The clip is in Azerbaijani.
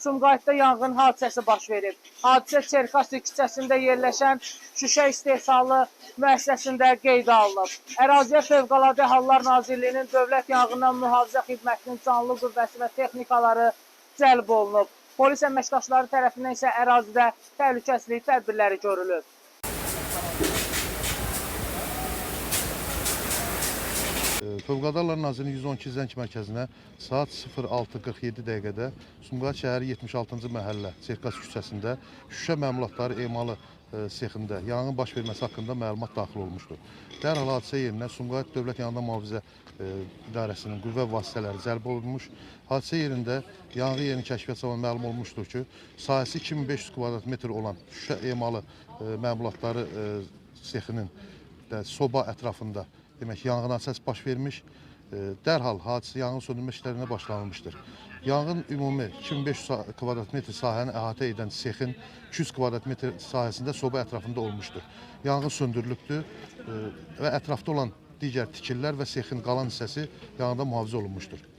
Sumqayıtda yanğın hadisəsi baş verib. Hadisə Çerkasi küçəsində yerləşən şüşə istehsalı müəssisəsində qeydə alınıb. Əraziyə Fövqəladə Hallar Nazirliyinin Dövlət Yanğından Mühafizə Xidmətinin canlı qüvvəsi və texnikaları cəlb olunub. Polis əməkdaşları tərəfindən isə ərazidə təhlükəsizlik tədbirləri görülüb. Fövqəladə Hallar Nazirliyinin 112 zəng mərkəzinə saat 06:47 dəqiqədə Sumqayıt şəhəri 76-cı məhəllə Çerkasi küçəsində şüşə məmulatları emalı sexində yanğın baş verməsi haqqında məlumat daxil olmuşdur. Dərhal hadisə yerinə Sumqayıt Dövlət Yanğından Mühafizə İdarəsinin qüvvə vasitələri cəlb olunmuş. Hadisə yerində yanğın yerini kəşfiyyat zamanı məlum olmuşdur ki, sahəsi 2500 kvadrat metr olan şüşə emalı məmulatları sexinin soba ətrafında demək yanğın hadisəsi baş vermiş. Dərhal yanğın söndürmə işlərinə başlanılmışdır. Yanğın ümumi 2500 kvadrat metr sahəni əhatə edən sexin 200 kvadrat metr sahəsində soba ətrafında olmuşdur. Yanğın söndürülübdür və ətrafda olan digər tikililər və sexin qalan hissəsi yanğından mühafizə olunmuşdur.